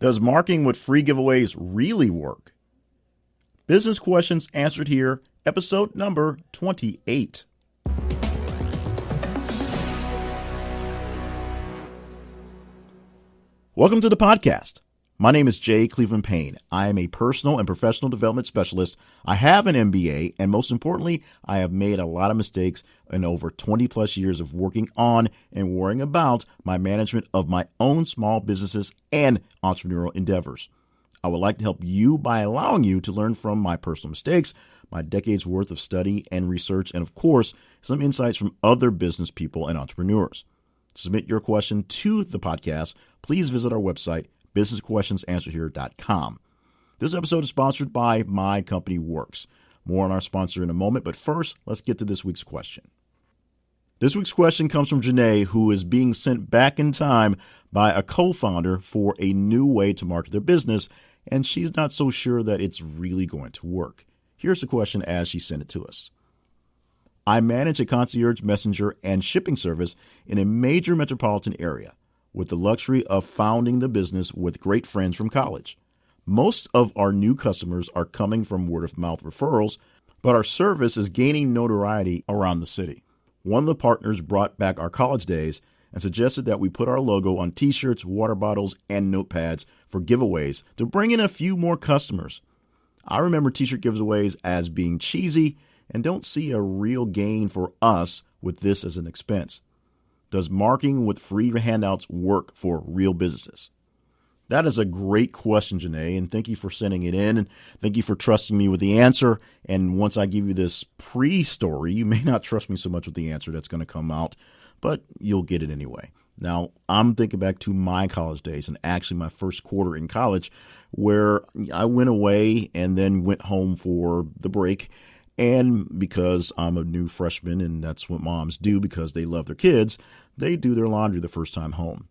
Does marketing with free giveaways really work? Business Questions Answered Here, episode number 28. Welcome to the podcast. My name is Jay Cleveland Payne. I am a personal and professional development specialist. I have an MBA, and most importantly, I have made a lot of mistakes in over 20 plus years of working on and worrying about my management of my own small businesses and entrepreneurial endeavors. I would like to help you by allowing you to learn from my personal mistakes, my decades worth of study and research, and of course, some insights from other business people and entrepreneurs. To submit your question to the podcast, please visit our website, businessquestionsansweredhere.com. This episode is sponsored by my company, Works. More on our sponsor in a moment, but first, let's get to this week's question. This week's question comes from Janae, who is being sent back in time by a co-founder for a new way to market their business, and she's not so sure that it's really going to work. Here's the question as she sent it to us. I manage a concierge messenger and shipping service in a major metropolitan area, with the luxury of founding the business with great friends from college. Most of our new customers are coming from word-of-mouth referrals, but our service is gaining notoriety around the city. One of the partners brought back our college days and suggested that we put our logo on T-shirts, water bottles, and notepads for giveaways to bring in a few more customers. I remember T-shirt giveaways as being cheesy and don't see a real gain for us with this as an expense. Does marketing with free handouts work for real businesses? That is a great question, Janae, and thank you for sending it in, and thank you for trusting me with the answer. And once I give you this pre-story, you may not trust me so much with the answer that's going to come out, but you'll get it anyway. Now, I'm thinking back to my college days and actually my first quarter in college where I went away and then went home for the break. And because I'm a new freshman, and that's what moms do because they love their kids, they do their laundry the first time home.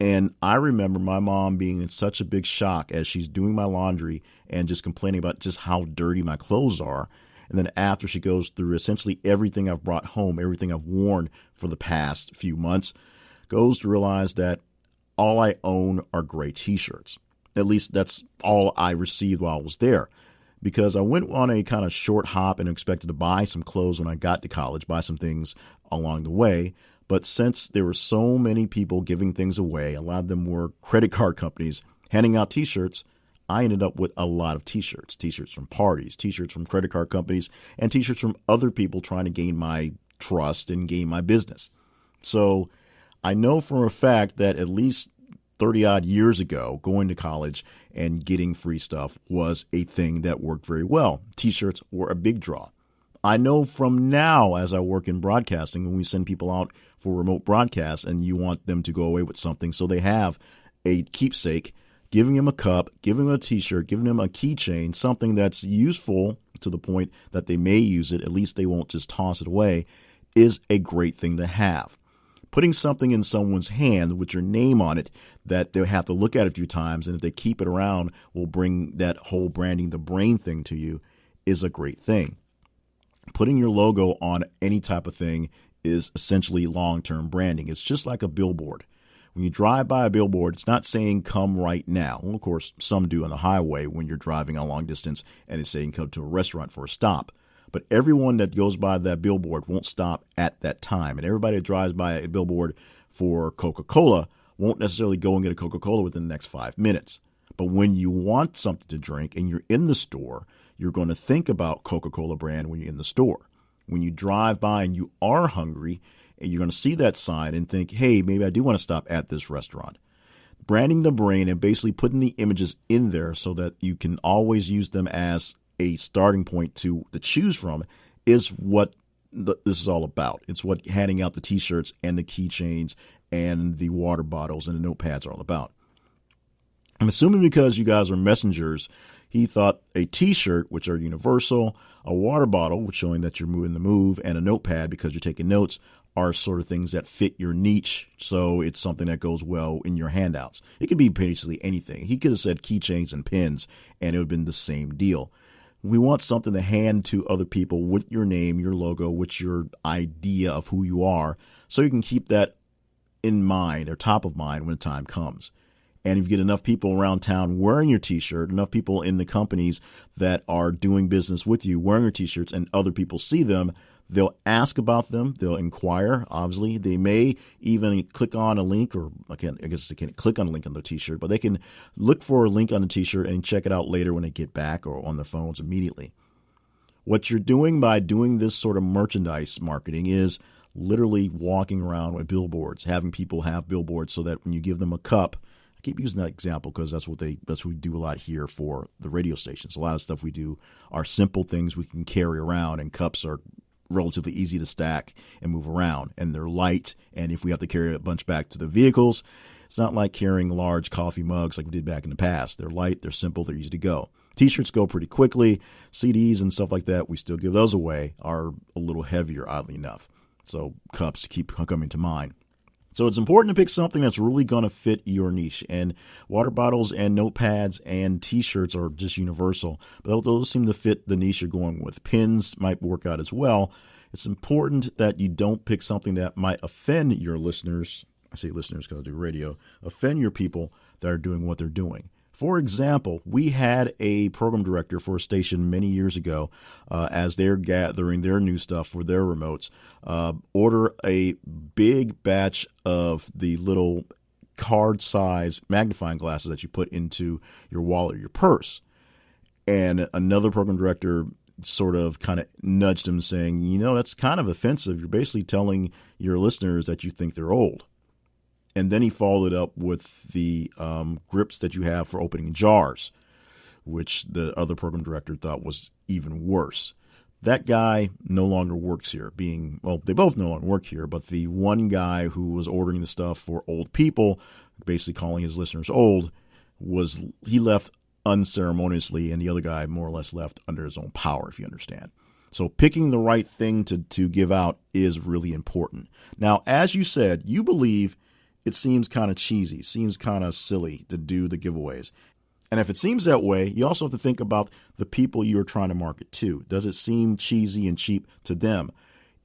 And I remember my mom being in such a big shock as she's doing my laundry and just complaining about just how dirty my clothes are. And then after she goes through essentially everything I've brought home, everything I've worn for the past few months, goes to realize that all I own are gray T-shirts. At least that's all I received while I was there. Because I went on a kind of short hop and expected to buy some clothes when I got to college, buy some things along the way. But since there were so many people giving things away, a lot of them were credit card companies handing out T-shirts, I ended up with a lot of T-shirts. T-shirts from parties, T-shirts from credit card companies, and T-shirts from other people trying to gain my trust and gain my business. So I know for a fact that at least 30 odd years ago, going to college and getting free stuff was a thing that worked very well. T-shirts were a big draw. I know from now, as I work in broadcasting, when we send people out for remote broadcasts and you want them to go away with something so they have a keepsake, giving them a cup, giving them a T-shirt, giving them a keychain, something that's useful to the point that they may use it, at least they won't just toss it away, is a great thing to have. Putting something in someone's hand with your name on it that they'll have to look at a few times, and if they keep it around, will bring that whole branding the brain thing to you, is a great thing. Putting your logo on any type of thing is essentially long-term branding. It's just like a billboard. When you drive by a billboard, it's not saying come right now. Well, of course, some do on the highway when you're driving a long distance and it's saying come to a restaurant for a stop. But everyone that goes by that billboard won't stop at that time. And everybody that drives by a billboard for Coca-Cola won't necessarily go and get a Coca-Cola within the next 5 minutes. But when you want something to drink and you're in the store, you're going to think about Coca-Cola brand when you're in the store. When you drive by and you are hungry, and you're going to see that sign and think, hey, maybe I do want to stop at this restaurant. Branding the brain and basically putting the images in there so that you can always use them as a starting point to choose from is what this is all about. It's what handing out the T-shirts and the keychains and the water bottles and the notepads are all about. I'm assuming because you guys are messengers, he thought a T-shirt, which are universal, a water bottle, which showing that you're moving the move, and a notepad because you're taking notes are sort of things that fit your niche. So it's something that goes well in your handouts. It could be basically anything. He could have said keychains and pins, and it would have been the same deal. We want something to hand to other people with your name, your logo, with your idea of who you are, so you can keep that in mind or top of mind when the time comes. And if you get enough people around town wearing your T-shirt, enough people in the companies that are doing business with you wearing your T-shirts, and other people see them, they'll ask about them. They'll inquire. Obviously, they may even click on a link, or again, I guess they can't click on a link on the T-shirt, but they can look for a link on the T-shirt and check it out later when they get back or on their phones immediately. What you're doing by doing this sort of merchandise marketing is literally walking around with billboards, having people have billboards so that when you give them a cup, I keep using that example because that's what we do a lot here for the radio stations. A lot of stuff we do are simple things we can carry around, and cups are relatively easy to stack and move around, and they're light. And if we have to carry a bunch back to the vehicles, it's not like carrying large coffee mugs like we did back in the past. They're light, they're simple, they're easy to go. T-shirts go pretty quickly. CDs and stuff like that, we still give those away, are a little heavier, oddly enough. So cups keep coming to mind. So it's important to pick something that's really going to fit your niche. And water bottles and notepads and T-shirts are just universal. But those seem to fit the niche you're going with. Pins might work out as well. It's important that you don't pick something that might offend your listeners. I say listeners because I do radio. Offend your people that are doing what they're doing. For example, we had a program director for a station many years ago, as they're gathering their new stuff for their remotes, order a big batch of the little card size magnifying glasses that you put into your wallet or your purse. And another program director sort of kind of nudged him saying, that's kind of offensive. You're basically telling your listeners that you think they're old. And then he followed it up with the grips that you have for opening jars, which the other program director thought was even worse. That guy no longer works here, they both no longer work here, but the one guy who was ordering the stuff for old people, basically calling his listeners old, he left unceremoniously, and the other guy more or less left under his own power, if you understand. So picking the right thing to give out is really important. Now, as you said, you believe it seems kind of cheesy, seems kind of silly to do the giveaways. And if it seems that way, you also have to think about the people you're trying to market to. Does it seem cheesy and cheap to them?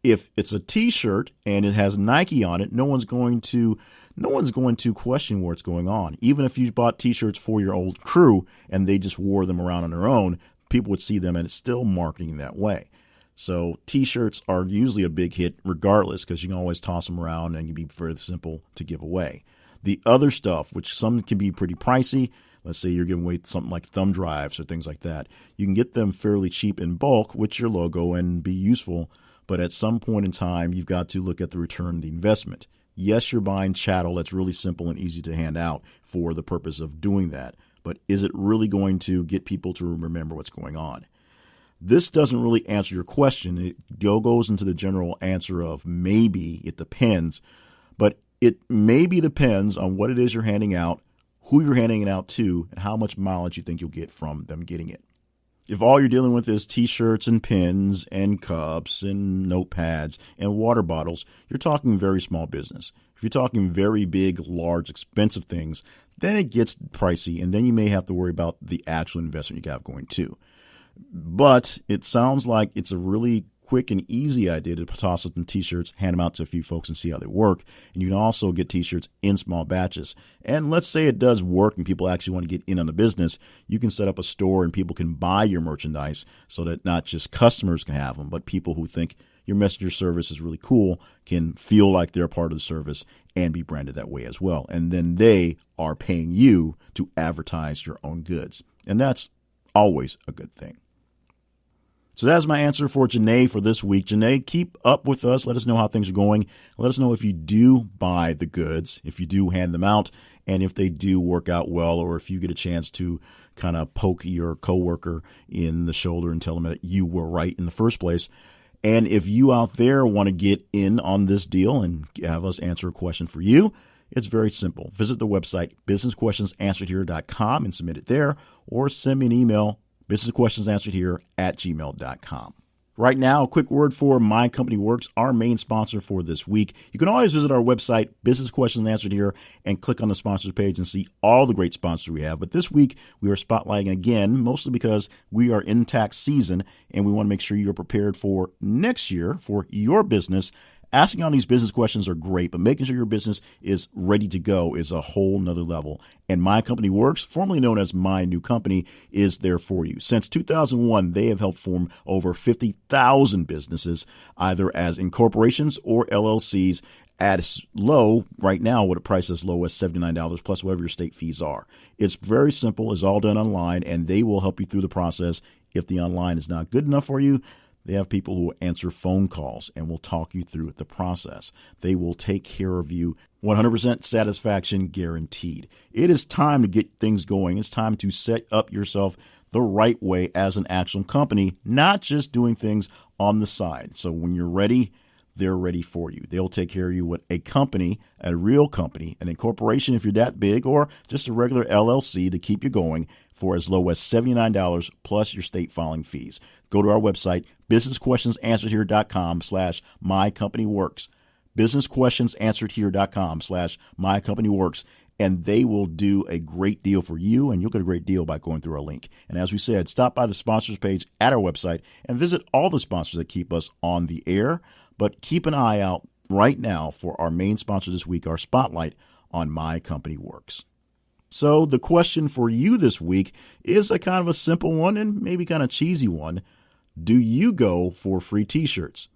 If it's a T-shirt and it has Nike on it, no one's going to question what's going on. Even if you bought T-shirts for your old crew and they just wore them around on their own, people would see them, and it's still marketing that way. So T-shirts are usually a big hit regardless, because you can always toss them around and can be very simple to give away. The other stuff, which some can be pretty pricey, let's say you're giving away something like thumb drives or things like that, you can get them fairly cheap in bulk with your logo and be useful. But at some point in time, you've got to look at the return on the investment. Yes, you're buying chattel that's really simple and easy to hand out for the purpose of doing that. But is it really going to get people to remember what's going on? This doesn't really answer your question. It goes into the general answer of maybe, it depends. But it maybe depends on what it is you're handing out, who you're handing it out to, and how much mileage you think you'll get from them getting it. If all you're dealing with is T-shirts and pins and cups and notepads and water bottles, you're talking very small business. If you're talking very big, large, expensive things, then it gets pricey, and then you may have to worry about the actual investment you got going too. But it sounds like it's a really quick and easy idea to toss up some T-shirts, hand them out to a few folks and see how they work. And you can also get T-shirts in small batches. And let's say it does work and people actually want to get in on the business. You can set up a store and people can buy your merchandise so that not just customers can have them, but people who think your messenger service is really cool can feel like they're part of the service and be branded that way as well. And then they are paying you to advertise your own goods. And that's always a good thing. So that's my answer for Janae for this week. Janae, keep up with us. Let us know how things are going. Let us know if you do buy the goods, if you do hand them out, and if they do work out well, or if you get a chance to kind of poke your coworker in the shoulder and tell them that you were right in the first place. And if you out there want to get in on this deal and have us answer a question for you, it's very simple. Visit the website, businessquestionsansweredhere.com, and submit it there, or send me an email, businessquestionsansweredhere@gmail.com. Right now, a quick word for My Company Works, our main sponsor for this week. You can always visit our website, Business Questions Answered Here, and click on the sponsors page and see all the great sponsors we have. But this week, we are spotlighting again, mostly because we are in tax season, and we want to make sure you're prepared for next year for your business Asking all these business questions are great, but making sure your business is ready to go is a whole nother level. And My Company Works, formerly known as My New Company, is there for you. Since 2001, they have helped form over 50,000 businesses, either as incorporations or LLCs, at low, right now, with a price as low as $79 plus whatever your state fees are. It's very simple. It's all done online, and they will help you through the process. If the online is not good enough for you, they have people who will answer phone calls and will talk you through the process. They will take care of you. 100% satisfaction guaranteed. It is time to get things going. It's time to set up yourself the right way as an actual company, not just doing things on the side. So when you're ready, they're ready for you. They'll take care of you with a company, a real company, an incorporation if you're that big, or just a regular LLC to keep you going for as low as $79 plus your state filing fees. Go to our website, businessquestionsansweredhere.com/mycompanyworks, businessquestionsansweredhere.com/mycompanyworks, and they will do a great deal for you, and you'll get a great deal by going through our link. And as we said, stop by the sponsors page at our website and visit all the sponsors that keep us on the air. But keep an eye out right now for our main sponsor this week, our spotlight on My Company Works. So the question for you this week is a kind of a simple one and maybe kind of cheesy one. Do you go for free t-shirts?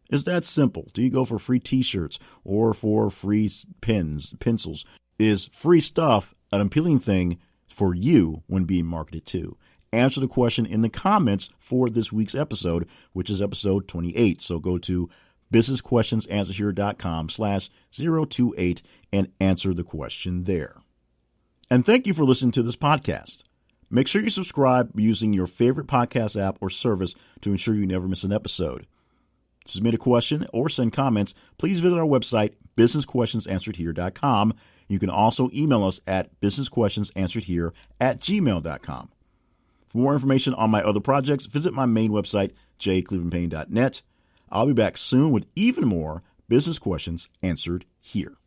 It's that simple. Do you go for free t-shirts or for free pens, pencils? Is free stuff an appealing thing for you when being marketed to? Answer the question in the comments for this week's episode, which is episode 28. So go to businessquestionsansweredhere.com/028 and answer the question there. And thank you for listening to this podcast. Make sure you subscribe using your favorite podcast app or service to ensure you never miss an episode. To submit a question or send comments, please visit our website, businessquestionsansweredhere.com. You can also email us at businessquestionsansweredhere@gmail.com. For more information on my other projects, visit my main website, jclevelandpayne.net. I'll be back soon with even more business questions answered here.